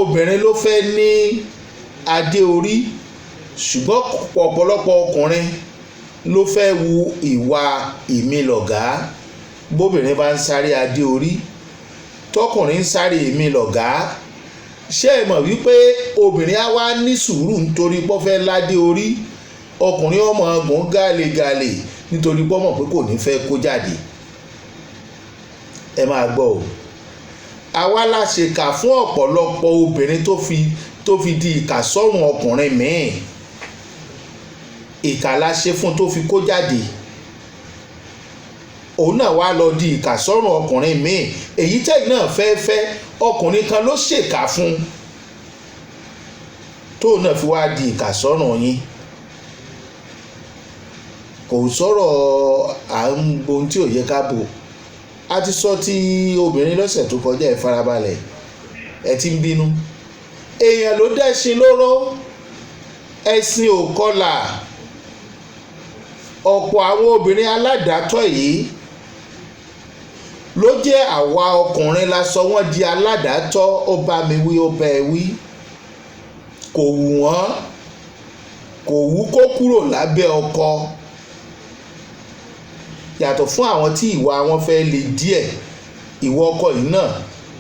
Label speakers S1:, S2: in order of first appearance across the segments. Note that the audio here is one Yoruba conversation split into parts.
S1: obìnrin ló fẹ́ ní adé orí ṣùgbọ́n ọ̀pọ̀lọpọ̀ ọkùnrin ló fẹ́ wu ìwà ìmìlọ̀gá. Bóbìnrin bá ń sáré adé orí tọkùnrin ń sáré ìmìlọ̀gá, ṣé ẹ mọ̀ wípé obìnrin á wá ní sùúrù nítorí pé ó fẹ́ ládé orí, ọkùnrin ọmọ ọgbọ̀n gàlégàlé nítorí pé ó mọ̀ pé kò ní fẹ́ kó jáde. Ẹ máa gbọ́ o, àwa la ṣèkà fún ọ̀pọ̀lọpọ̀ obìnrin tó fi di ìkà sọ́rùn ọkùnrin míì. Ìkà la ṣe fún tó fi kó jáde, òun náà wá lọ di ìkà sọ́rùn ọkùnrin míì. Èyí tẹ́yìn náà fẹ́ ọkùnrin kan ló ṣèkà fún tóun náà fi wá di ìkà sọ́rùn yín. Kò sọ̀rọ̀ à ń bo ohun tí ò yẹ ká bò. A ti sọ ti obìnrin lọ́sẹ̀ tó kọjá, ẹ farabalẹ̀, ẹ ti ń bínú. Èèyàn ló dẹ́ṣin lóró, ẹṣin ò kọlà. Ọ̀pọ̀ àwọn obìnrin aládàátọ́ yìí ló jẹ́ àwa ọkùnrin la sọ wọ́n di aládàátọ́. Ó bá mi wí, ó bá ẹ wí. Kò wù wọ́n, kò wù kó kúrò lábẹ́ ọkọ. Yàtọ̀ fún àwọn tí ìwà wọn fẹ́ le díẹ̀, ìwọ ọkọ yìí náà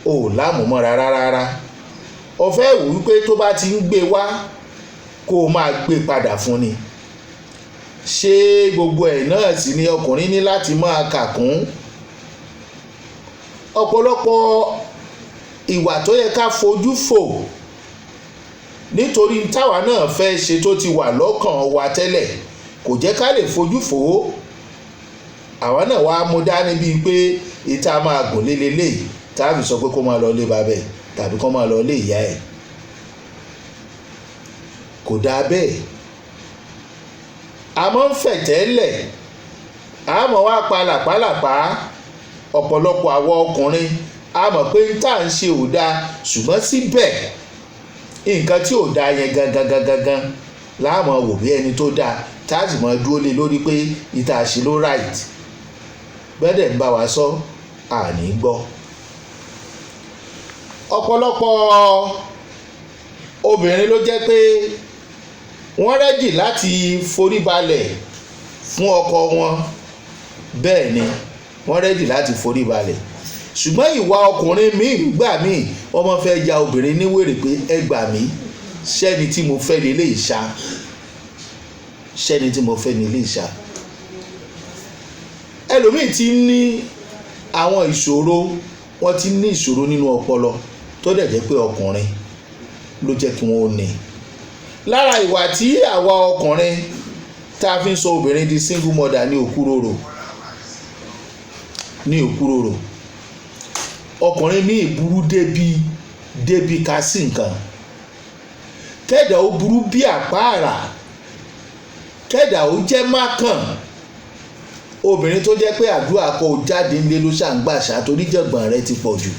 S1: ò lámùmọ́ra rárá. Ó fẹ́ wù wípé tó bá ti ń gbé wá kó o máa gbé padà fún ni. Ṣé gbogbo ẹ̀ náà sì ni ọkùnrin ní láti máa kà kún? Ọ̀pọ̀lọpọ̀ ìwà tó yẹ ká fojú fò nítorí táwa náà fẹ́ ṣe tó ti wà lọ́kàn wa tẹ́lẹ̀ kò jẹ́ ká lè fojú fò ó. Àwa náà wá mú dání bíi pé ìta máa gùn lélẹ́lẹ́ tá a fi sọ pé kó máa lọ lé babẹ̀ tàbí kó máa lọ lé ìyá ẹ̀. Kò dáa bẹ́ẹ̀. A máa ń fẹ̀ tẹ́lẹ̀, a mọ̀ wá pa làpálàpá. Ọ̀pọ̀lọpọ̀ àwọn ọkùnrin a mọ̀ pé tá à ń ṣe ò dáa, ṣùgbọ́n síbẹ̀ nǹkan tí ò dáa yẹn gangan láàmú wò bí ẹni tó dáa, tá a sì mọ̀ dúró lé lórí pé ìta ṣe ló right. Bẹ́ẹ̀ ń bá wa sọ àní gbọ́. Ọ̀pọ̀lọpọ̀ obìnrin ló jẹ́ pé wọ́n rẹ́dì láti foríbalẹ̀ fún ọkọ wọn. Bẹ́ẹ̀ ni wọ́n rẹ́dì láti foríbalẹ̀, ṣùgbọ́n ìwà ọkùnrin míì gbà míì ọmọ fẹ́ ya obìnrin níwèrè pé ẹ gbà mí, ṣẹ́ni tí mo fẹ́ nílé ìṣá, ṣẹ́ni tí mo fẹ́ nílé ìṣá. Ẹlòmíì ti ní àwọn ìṣòro, wọ́n ti ní ìṣòro nínú ọpọlọ tó dẹ̀ jẹ́ pé ọkùnrin ló jẹ́ kí wọ́n ní. Lára ìwà tí àwa ọkùnrin tá a fi ń sọ obìnrin di single mother ní òkúròrò. Ọkùnrin míì burú débi ká sí nǹkan. Kẹ́dà ó burú bí àpáàrà, kẹ́dà ó jẹ́ mákàn. Obìnrin tó jẹ́ pé àdúrà kó jáde ńlé ló ṣàǹgbàṣà torí jẹ̀gbọ̀n rẹ ti pọ̀ jù.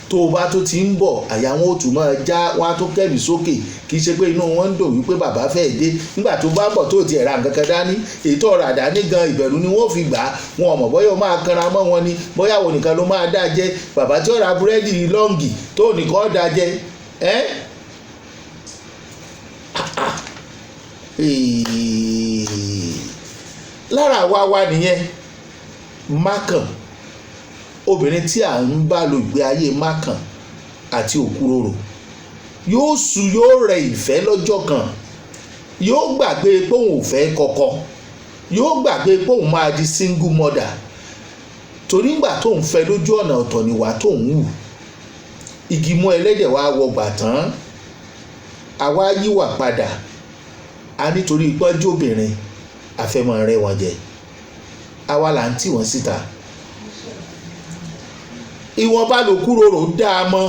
S1: Tó o bá tó ti ń bọ̀, àyà wọn ò tún máa já, wọn á tó kẹ́mi sókè. Kì í ṣe pé inú wọn ń dùn wípé bàbá fẹ́ dé. Nígbà tó bá bọ̀ tó ti ra nǹkan kan dání, ètò ọ̀rọ̀ àdáni gan ìbẹ̀rù ni wọ́n fi gbà á. Wọn ò mọ̀ bóyá o máa kanra mọ́ wọn ni, bóyá wo nìkan ló máa dá jẹ. Bàbá tí ó ra búrẹ́dì lọ́ǹgì tó nìkan dá jẹ. Lára wa nìyẹn mákàn. Obìnrin tí à ń bá lo ìgbé ayé mákàn àti òkúròrò yóò rẹ ìfẹ́ lọ́jọ́ kan, yóò gbàgbé pé òun ò fẹ́ kọ́kọ́, yóò gbàgbé pé òun máa di single mother torí ńgbà tó ń fẹ́ lójú ọ̀nà ọ̀tọ̀ níwà tó ń wù. Igi mú ẹlẹ́dẹ̀ wá wọgbà tán, àwa yíwà padà. A nítorí ìpọ́njú obìnrin àfẹ́mọ́ rẹ̀ wọ́n jẹ, àwa là ń tì wọ́n síta. Ìwọ̀nba lòkúròrò dáa mọ́,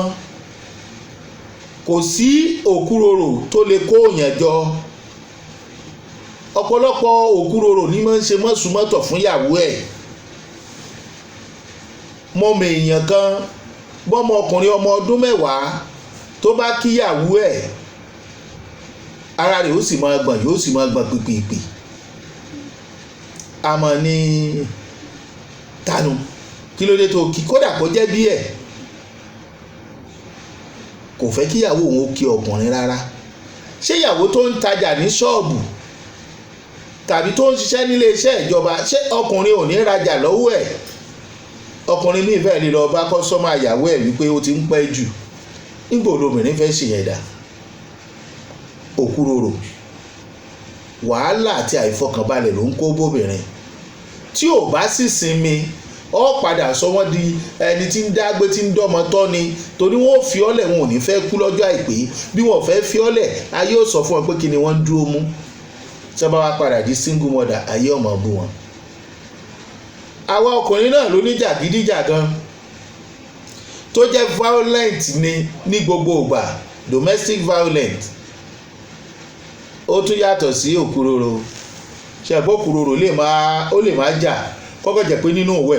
S1: kò sí òkúròrò tó lè kó òyàn jọ. Ọ̀pọ̀lọpọ̀ òkúròrò ní máa ń ṣe mọ́sùmọ́tọ̀ fún ìyàwó ẹ̀. Mọ́mọ èèyàn kan, bọ́mọ ọkùnrin ọmọ ọdún 10 tó bá kíyàwó ẹ̀, ara rẹ̀ ó sì máa gbọ̀n, yóò sì máa gbọ̀n pìpìpì. Àmọ́ ní tanu kí ló dé tó kí, kódà kó jẹ́ bí ẹ̀. kò fẹ́ kí ìyàwó òun ó kí ọkùnrin rárá. Ṣé ìyàwó tó ń tajà ní ṣọ́ọ̀bù tàbí tó ń ṣiṣẹ́ nílé iṣẹ́ ìjọba, ṣé ọkùnrin ò ní rajà lọ́wọ́ ẹ̀? Ọkùnrin míì fẹ́ lè lọ bá kọ́sọ́mà ìyàwó ẹ̀ wípé ó ti ń pẹ́ jù. Nígbà olóbìnrin fẹ́ ṣèyẹn dà? Òkúròrò, wàhálà àti àìfọkànbalẹ̀ ló ń kó bóbìnrin. Tí ò bá sì sinmi, ó padà sọ wọ́n di ẹni tí ń dágbé tí ń dọ́mọ tọ́ ni, torí wọ́n ò fi ọ́lẹ̀, wọn ò ní fẹ́ kú lọ́jọ́ àìpé. Bí wọ́n fẹ́ fi ọ́lẹ̀, ayé ò sọ fún wọn pé kí ni wọ́n ń dúró mú. Tí wọ́n bá wá padà di single mother, ayé ọmọ bú wọn. Àwa ọkùnrin náà ló ní jàgídíjàgan tó jẹ́ violent ní gbogbo ìgbà, domestic violence. Ó tún yàtọ̀ sí òkúròrò. Ṣé àbọ̀ òkúròrò ó lè máa jà kọ́kọ́ jẹ́ pé nínú òwe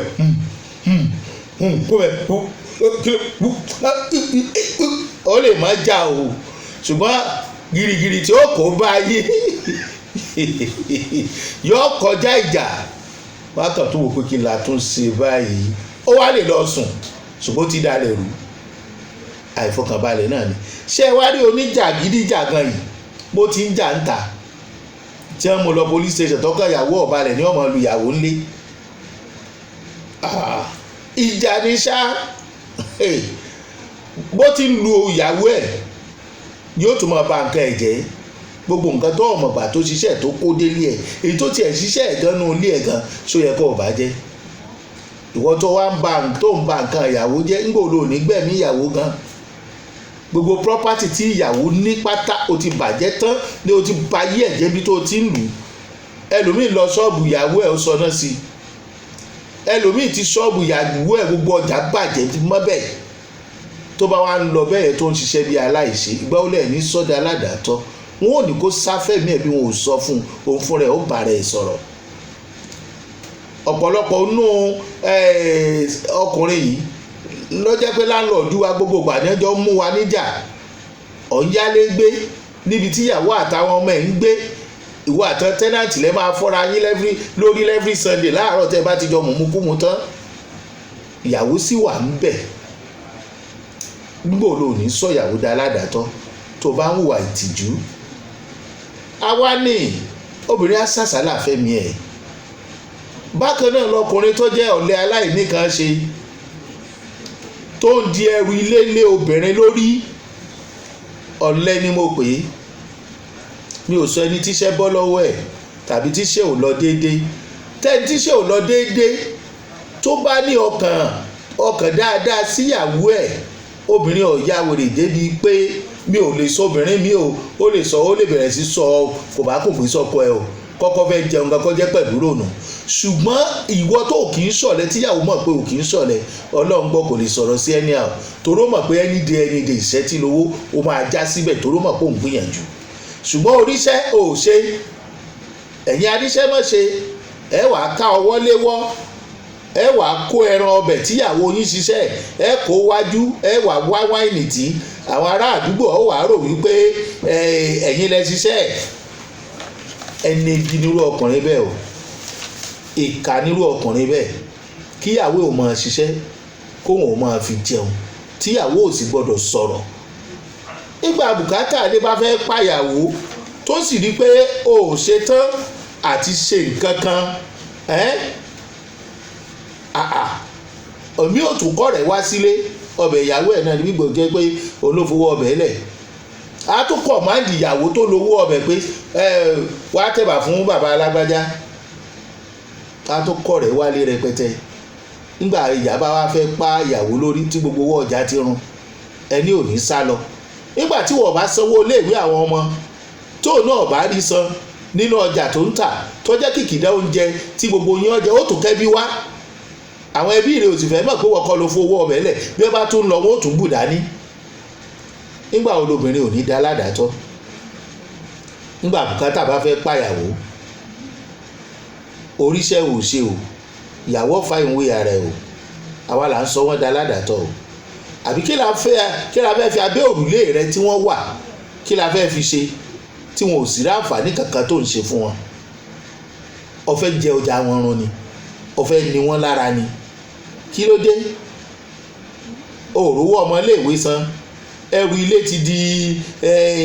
S1: ó lè máa jà o, ṣùgbọ́n gìrìgìrì tí ó kó bá yé yóò kọjá ìjà. Wákàn tó wò pé kí la tún ṣe báyìí, ó wá lè lọ sùn ṣùgbọ́n ti dalẹ̀ rú. Àìfọkànbalẹ̀ náà ni. Ṣé ẹ wá rí oníjàgídíjàgan yìí bó ti ń jà ń ta, tí wọ́n mú lọ police station tọ́kọ̀ ìyàwó ọ̀balẹ̀ ní ọmọ lu ìyàwó ńlé. Ìjà ní ṣá. Bó ti ń lu ìyàwó ẹ̀ yóò tún máa ba nǹkan ẹ̀ jẹ́. Gbogbo nǹkan tó ọmọgbà tó ṣiṣẹ́ tó kó délé ẹ̀, èyí tó tiẹ̀ ṣiṣẹ́ ẹ̀ gan nínú ilé ẹ̀ gan, ṣó yẹ kó o bàjẹ́? Ìwọ tó wá ń ba nǹkan ìyàwó jẹ́, ńgbò ló ní gbẹ̀mí ìyàwó gan. Gbogbo property tí ìyàwó ní pátá o ti bàjẹ́ tán, ni o ti ba yí ẹ̀jẹ̀ bí tó ti ń lù. Ẹlòmíì lọ ṣọ́ọ̀bù ìyàwó ẹ̀ ó sọ náà sí. Ẹlòmíì ti ṣọ́ọ̀bù ìyàwó ẹ̀ gbogbo ọjà bàjẹ́ ti mọ́ bẹ́ẹ̀. Tó bá wá ń lọ bẹ́ẹ̀ tó ń ṣiṣẹ́ bí aláìṣe, ìgbà ó lẹ̀ ní sọ́dà aládàátọ́. Wọn ò ní kó sáfẹ́mi ẹ̀ bí wọn ò sọ fún òun fúnra ẹ̀ ó bàrẹ̀ ẹ̀ sọ̀rọ̀. Ọ̀pọ̀lọpọ̀ nínú ọkùnrin yìí ló jẹ́ pé láńlọ́ọ̀dù wa gbogbo ìgbà ní ọjọ́ mú wa níjà. Ọ̀nyálé gbé níbi tí ìyàwó àtàwọn ọmọ ẹ̀ ń gbé. Ìwọ àtàwọn tẹ́nàntì lẹ́ máa fọ́ra yín lórí every Sunday láàárọ̀ tẹ́ bá ti jọ mùmúkúmu tán. Ìyàwó sì wà ń bẹ̀. Nígbà wo ló ní sọ ìyàwó dá aládàátọ́ tó bá ń hùwà ìtìjú? Àwa ní obìnrin àṣàṣàlà fẹ́mi ẹ̀. Bákan náà lọkùnrin tó jẹ́ ọ̀lẹ aláìníkan ṣe tó ń di ẹrù ilé lé obìnrin lórí. Ọ̀lẹ ni mo pè é. Mi ò sọ ẹni tíṣẹ́ bọ́ lọ́wọ́ ẹ̀ tàbí tíṣẹ́ ò lọ déédéé. Tẹ́ni tíṣẹ́ ò lọ déédéé tó bá ní ọkàn dáadáa síyàwó ẹ̀, obìnrin ò ya wèrè débi pé mi ò lè sọ obìnrin mi ó lè sọ, ó lè bẹ̀rẹ̀ sí sọ kò bá kò pín sọ́kọ ẹ̀ o, kọ́kọ́ fẹ́ jẹun kankan jẹ́ pẹ̀lú rònú. Ṣùgbọ́n ìwọ tó kì í ṣọ̀lẹ, tíyàwó mọ̀ pé ò kì í ṣọ̀lẹ, Ọlọ́run gbọ́ kò lè sọ̀rọ̀ sí ẹni àwọ̀, toró mọ̀ pé ẹni dé ìṣẹ́ tí lówó ó máa já síbẹ̀, toró mọ̀ pé òun gbìyànjú. Ṣùgbọ́n oríṣẹ́ ò ṣe, ẹ̀yin aríṣẹ́ mọ̀ ṣe, ẹ wàá ká ọwọ́ léwọ́, ẹ wàá kó ẹran ọbẹ̀ tíyàwó yín ṣiṣẹ́, ẹ kó wájú, ẹ wàá wá wáìnì tí àwọn ará àdúgbò ó wàá rò wípé ẹ̀yin lẹ ṣiṣẹ́. Ẹni ibi nírú ọkùnrin bẹ́ẹ̀ o, ìkà nírú ọkùnrin bẹ́ẹ̀, kíyàwó ò máa ṣiṣẹ́ kóun ò máa fi jẹun, tíyàwó ò sì gbọdọ̀ sọ̀rọ̀. Nígbà bùkátà lè bá fẹ́ pàyàwó tó sì rí pé o ò ṣe tán àti ṣe nǹkan kan, omi ò tún kọ́ rẹ̀ wá sílé. Ọbẹ̀ ìyàwó ẹ̀ náà ní gbogbo jẹ́ pé olófowó ọbẹ̀ lẹ̀. A tún kọ̀máǹdì ìyàwó tó lówó ọbẹ̀ pé wá tẹ̀bà fún bàbá alágbájá. A tún kọ́ rẹ̀ wálé rẹpẹtẹ. Nígbà ìyá bá wá fẹ́ pa ìyàwó lórí tí gbogbo owó ọjà ti run, ẹni ò ní sá lọ. Nígbà tí wọ́n bá sanwó iléèwé àwọn ọmọ tó náà bá rí san nínú ọjà tó ń tà tó jẹ́ kìkìdá oúnjẹ tí gbogbo yín ọjà ó tún kẹ́bí wá. Àwọn ẹbí rẹ̀ ò sì fẹ́ mọ̀ pé wọ́n kọ́ ló fowó ọbẹ̀ lẹ̀, bí wọ́n bá tún lọ wọ́n ó tún bù dání. Nígbà wo lobìnrin ò ní dá aládàátọ́? Nígbà bùkátà bá fẹ́ pàyàwó, oríṣẹ́ ò ṣe o, ìyàwó fa ìwé ara ẹ̀ o, àwa là ń sọ wọ́n dá aládàátọ́ o. Àbí kí la fẹ́ fi abẹ́ òrùlé rẹ tí wọ́n wà, kí la fẹ́ fi ṣe tí wọn ò sì rí àǹfààní kankan tó ń ṣe fún wọn? Ó fẹ́ jẹ ọjà wọn run ni, ó fẹ́ ni wọ́n lára ni. Kí ló dé? O ò rówó ọmọ iléèwé san, ẹrù ilé ti di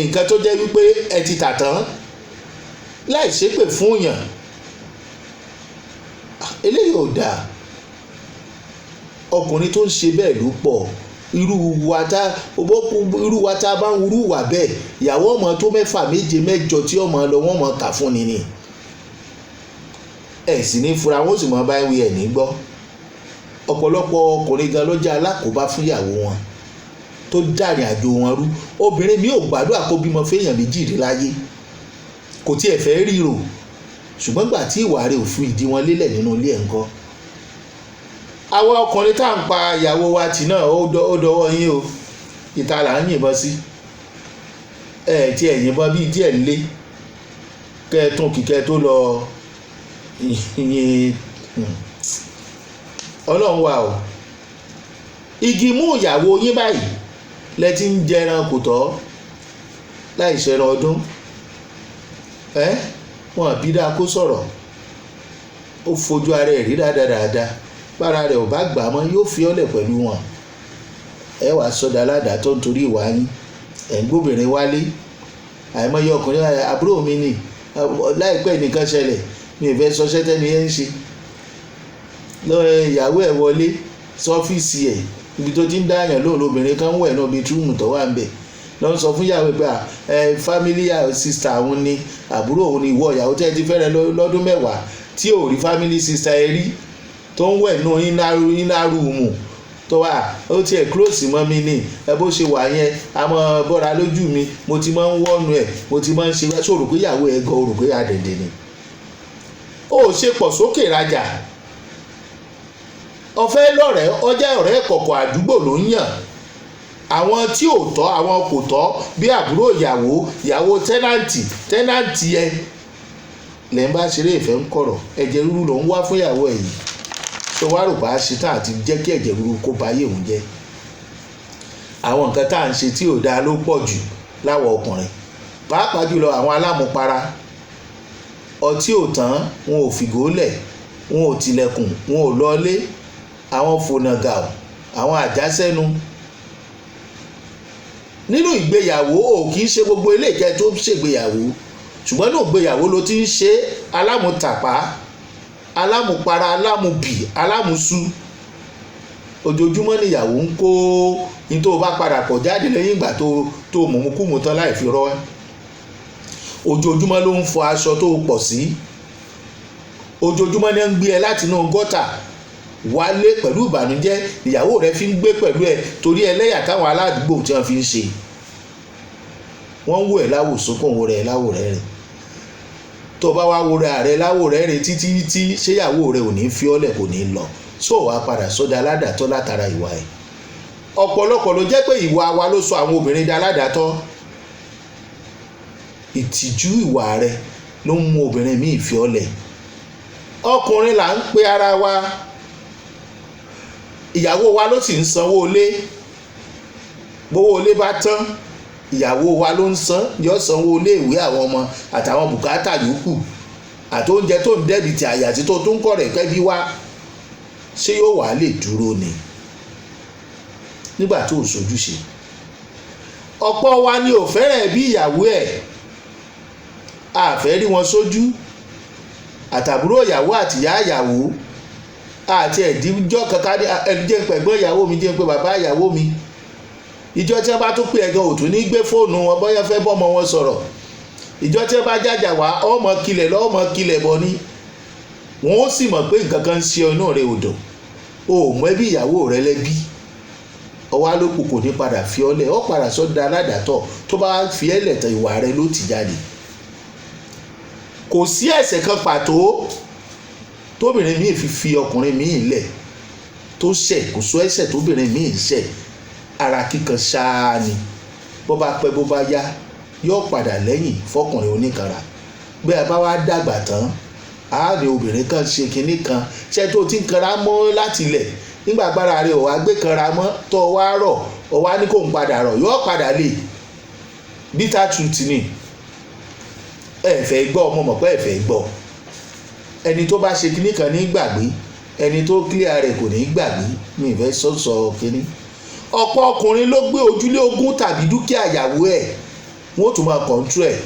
S1: nǹkan tó jẹ́ wípé ẹ ti tà tán láì ṣépè fún yàn. Eléyìí ò dáa. Ọkùnrin tó ń ṣe bẹ́ẹ̀ ló pọ̀. Irú wa tá a bá ń wúrú wà bẹ́ẹ̀, ìyàwó ọmọ tó 6 7 8 tí ọmọ lọ wọ́n mọ̀ kà fún ni. Ẹ sì ní fura wọn sì mọ bá wí ẹ̀ ní gbọ́. Ọ̀pọ̀lọpọ̀ ọkùnrin gan ló jẹ́ alákòóbá fún ìyàwó wọn tó dàrin àjò wọn rú. Obìnrin mi ò gbàdúrà kó bímọ fẹ́yàn 2 rí láyé, kò tiẹ̀ fẹ́ ríro, ṣùgbọ́n gbà tí ìwà rẹ̀ ò fi ìdí wọn lélẹ̀ nínú ilé ẹ̀ ń kọ́. Àwọn ọkùnrin tá à ń pa ìyàwó wa tì náà ó dọwọ́ yín o. Ìta là ń yìnbọn sí. Tí ẹ̀ yìnbọn bíi díẹ̀ lé kẹ́ ẹ tún kíkẹ́ tó lọ yin Ọlọ́run wà o. Igi mú ìyàwó yín báyìí lẹ ti ń jẹran kò tọ́ láì ṣẹran ọdún. Wọn bí dáa kó sọ̀rọ̀, ó fojú ara ẹ̀ rí dáadáa. Bára rẹ̀ ò bá gbà mọ́ yóò fi ọ́lẹ̀ pẹ̀lú wọn. Ẹ wàá sọdá aládàá tó ń torí ìwà yín. Ẹ̀ ń gbóbìnrin wálé. Àìmọye ọkùnrin àbúrò mi ni láìpẹ́ nìkan ṣẹlẹ̀, mi ò fẹ́ sọ ṣẹ́tẹ́ni ẹ̀ ń ṣe. Ìyàwó ẹ̀ wọlé sọ́fíìsì ẹ̀ ibi tó ti ń dáyàn lóhùn lóbìnrin kan wẹ̀ náà bíi tó wà ń bẹ̀. Lọ sọ fún ìyàwó pé family sister òun ni àbúrò òun ni ìwọ ìyàwó tẹ́ ti fẹ́rẹ̀ lọ́dún 10 tí ò rí family sister ẹ rí tó ń wẹ̀ nù iná rúùmù tó wà ó tiẹ̀ close mọ́ mi ní bó ṣe wà yẹn a mọ́ bọ́ra lójú mi, mo ti máa ń wọ́nu ẹ̀, mo ti máa ń ṣe sóòrò pé ìyàwó ẹ̀ gan orò pé àdẹ̀dẹ̀ ni. Ó ṣe pọ̀ sókè rajà. Ọ̀fẹ́ lọ́rẹ̀ẹ́ ọjà ọ̀rẹ́ kọ̀kọ̀ àdúgbò ló ń yàn. Àwọn tí ò tọ́ àwọn kò tọ́ bí àbúrò ìyàwó tẹ́nàntì ẹ lẹ́ ń bá ṣeré ìfẹ́ ń kọ̀rọ̀. Ẹ̀jẹ̀ rúru ló ń wá fún ìyàwó ẹ̀ yìí. Ṣé wàá rò bá ṣe tán àti jẹ́ kí ẹ̀jẹ̀ rúru kó ba ayé òun jẹ́? Àwọn nǹkan tá à ń ṣe tí ò dáa ló pọ̀ jù láwọ̀ ọkùnrin, pàápàá jùlọ àwọn alámupara. Ọtí ò tán, wọn ò fìgólẹ̀, wọn ò tilẹ̀kùn, wọn ò lọlé, àwọn fònàgà, àwọn àjásẹ́nu. Nínú ìgbéyàwó ò kì í ṣe gbogbo ilé ìkẹ́ tó ṣègbéyàwó, ṣùgbọ́n nínú ìgbéyàwó ló ti ń ṣe alámutàpá, alámupara, alámubì, alámusú. Ojoojúmọ́ níyàwó ń kó ní tó bá padà pọ̀ jáde lẹ́yìn ìgbà tó mọ̀mùkúmù tán láì fi rọ́ ẹ́. Ojoojúmọ́ ló ń fọ aṣọ tó pọ̀ sí. Ojoojúmọ́ ní ń gbé ẹ láti inú gọ́tà wálé pẹ̀lú ìbànújẹ́ ìyàwó rẹ fi ń gbé pẹ̀lú ẹ torí ẹlẹ́yà táwọn aládùúgbò tí wọ́n fi ń ṣe. Wọ́n ń wò ẹ́ láwò sókàn wò rẹ̀ láwò rẹ̀ rẹ̀. Tó bá wá wo rẹ̀ láwò rẹ̀ rẹ̀ títí ṣé ìyàwó rẹ̀ ò ní fi ọ́lẹ̀ kò ní lọ. Sọ wá padà sọ́dọ̀ aládàtọ́ látara ìwà ẹ̀. Ọ̀pọ̀lọpọ̀ ló jẹ́ pé ìwà wa ló sọ àwọn obìnrin di aládàtọ́. Ìtìjú ìwà rẹ̀ ló ń mú obìnrin míì fi ọ́lẹ̀. Ọkùnrin là ń pe ara wa, ìyàwó wa ló sì ń sanwó ilé. Bówó ilé bá tán ìyàwó wa ló ń san, yóò sanwó ilé ìwé àwọn ọmọ àtàwọn bùkátà yòókù àti oúnjẹ tó ń dẹ́bìtì àyàtí tó tún kọ̀ rẹ̀ kẹ́ bí wá. Ṣé yóò wá lè dúró ni nígbà tó ń sojúṣe? Ọ̀pọ̀ wa ni ò fẹ́rẹ̀ bí ìyàwó ẹ̀, a fẹ́ rí wọn sójú, àtàbúrò ìyàwó àtìyá ìyàwó àti ẹ̀díjọ́ kankan ẹni jẹ́ pẹ̀gbọ́n ìyàwó mi jẹ́ pé bàbá ìyàwó mi. Ìjọ tí wọ́n bá tún pè ẹ̀gan òtún ní gbé fóònù wọn bóyá fẹ́ bọ́mọ wọn sọ̀rọ̀. Ìjọ tí wọ́n bá jájà wá ọmọ kilẹ̀ lọ́mọ kilẹ̀ bọ̀ ni. Wọ́n ó sì mọ̀ pé nǹkan kan ń ṣe inú rẹ̀ odò. O ò mọ ẹbí ìyàwó rẹ lẹ́bí. Ọwọ́ alópò kò ní padà fi ọ́lẹ̀, ó padà sọ́dọ̀ aládàtọ̀ tó bá fi ẹ́lẹ̀ tán ìwà rẹ ló ti jáde. Kò sí ẹ̀ṣẹ̀ kan pàtó tóbìnrin míì fi ọkùnrin míì lẹ̀ tó ṣẹ̀, kò sọ ẹ̀ṣẹ̀ tóbìnrin míì ṣẹ̀. Ara kíkan ṣáá ni. Bó bá pẹ́ bó bá yá yóò padà lẹ́yìn fọkùnrin oníkanra. Bí a bá wá dàgbà tán àárẹ̀ obìnrin kan ṣe kinní kan ṣe tó ti ń kanra mọ́ láti ilẹ̀ nígbà agbára rẹ̀ ò wá gbé kanra mọ́ tó wá rọ̀ ọ wá ní kó ń padà rọ̀ yóò padà lè. Bitter truth ni. Ẹ fẹ́ gbọ́ ọmọ mọ̀ pé ẹ fẹ́ gbọ́. Ẹni tó bá ṣe kinní kan ní gbàgbé, ẹni tó clear rẹ̀ kò ní gbàgbé. Mi ì fẹ́ sọ kinní. ọ̀pọ̀ ọkùnrin ló gbé ojúlé ogún tàbí dúkìá ìyàwó ẹ̀ wọ́n tún máa kọ̀ǹtú ẹ̀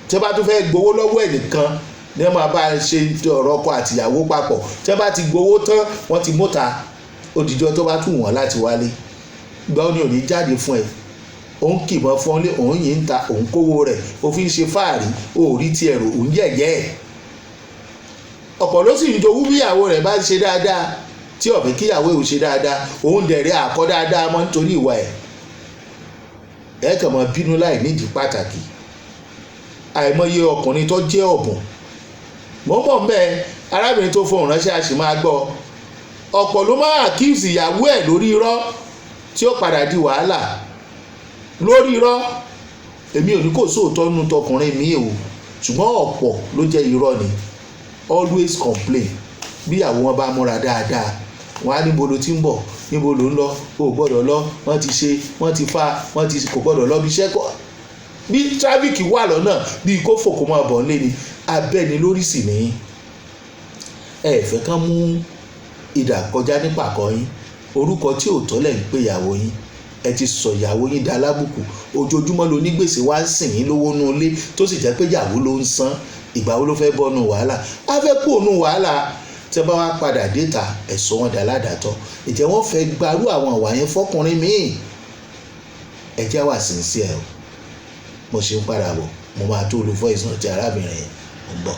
S1: tí wọ́n bá tún fẹ́ gbowó lọ́wọ́ ẹ̀ nìkan ní wọ́n máa bá ṣe ọ̀rọ̀ ọkọ àtìyàwó papọ̀ tí wọ́n bá ti gbowó tán wọ́n ti mọ́ta òdìjọ́ tó bá tún wọ́n láti wálé ìgbà ó ní òní jáde fún ẹ òun kìbọn fún ọ lé òun yìí ń ta òun kówó rẹ̀ òfin ṣe fáàrí òórí ti ẹ̀rọ òun yẹ̀yẹ́ ẹ̀ ọ̀pọ̀ ló sì ń jowú bí ìyàwó rẹ̀ bá ṣe dáadáa tí ọ̀fẹ́ kíyàwó ò ṣe dáadáa òun dẹ̀rẹ́ àkọ́ dáadáa mọ́ nítorí ìwà ẹ̀ kàn mọ́ bínú láì nídìí pàtàkì àìmọye ọkùnrin tó jẹ́ ọ̀bùn mọ́mọ́ mẹ́ arábìnrin tó fohùn ránṣẹ́ àṣì máa gbọ́ ọ̀pọ̀ ló máa accuse ìyàwó ẹ̀ lórí irọ́ tí ó padà di wàhálà lórí irọ́ èmi ò ní kò sóòótọ́ nínú tọkùnrin mi o ṣùgbọ́n ọ̀pọ̀ ló jẹ́ irọ́ ni always complain bí ìyàwó wọn bá múra dáadáa wọn á níbo ló ti ń bọ̀ níbo ló ń lọ o ò gbọ́dọ̀ lọ wọ́n ti ṣe wọ́n ti fa wọ́n ti kò gbọ́dọ̀ lọ bí iṣẹ́ kọ́ bí tráfíkì wà lọ́nà bí kò fòkó máa bọ̀ nílé ni abẹ́ni lórí sì ní ẹ fẹ́ kán mú ìdà kọjá ní pàkọ́ yín orúkọ tí ò tọ́ lẹ̀ ń pè ìyàwó yín ẹ ti sọ ìyàwó yín dá lábùkù ojoojúmọ́ ló ní gbèsè wá ń sìn yín lówó nú ilé tó sì jẹ́ pé ìyàwó ló ń san ìgbà wo ló fẹ́ bọ́ nù wàhálà á fẹ́ kó nù wàhálà tẹ́ bá wá padà déta ẹ̀sọ́ wọn dá ládàtọ́ ìjẹ́ wọ́n fẹ́ gbarú àwọn àwà yẹn fọkùnrin míì ẹ̀jẹ̀ wà sincere o mo ṣe ń padà bọ̀ mo máa tó lu voice náà ti arábìnrin yẹn ń bọ̀.